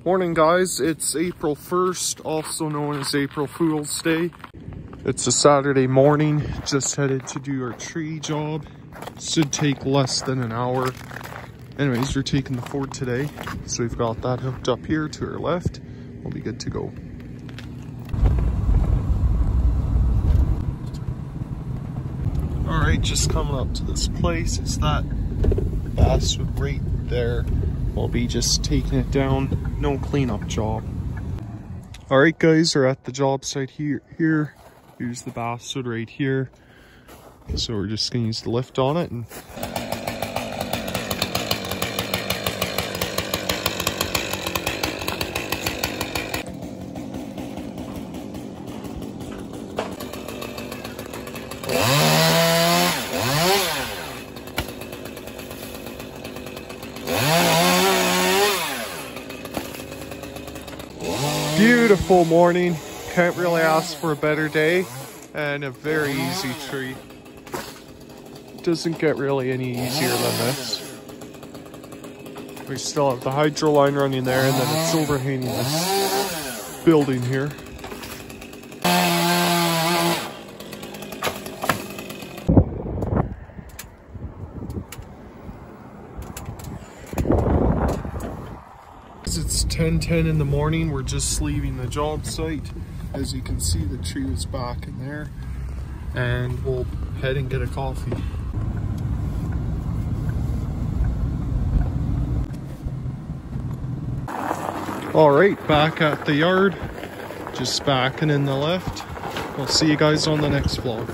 Morning guys, it's April 1st, also known as April Fool's Day. It's a Saturday morning, just headed to do our tree job. Should take less than an hour. Anyways, we're taking the Ford today. So we've got that hooked up here to our left. We'll be good to go. Alright, just coming up to this place. It's that Basswood right there. We'll be just taking it down, no cleanup job. Alright guys, we're at the job site here. Here's the Basswood right here. So we're just gonna use the lift on it and beautiful morning. Can't really ask for a better day, and a very easy tree. Doesn't get really any easier than this. We still have the hydro line running there, and then it's overhanging this building here. It's 10:10 in the morning. We're just leaving the job site. As you can see, the tree was back in there, and we'll head and get a coffee. All right, back at the yard, just backing in the left. We'll see you guys on the next vlog.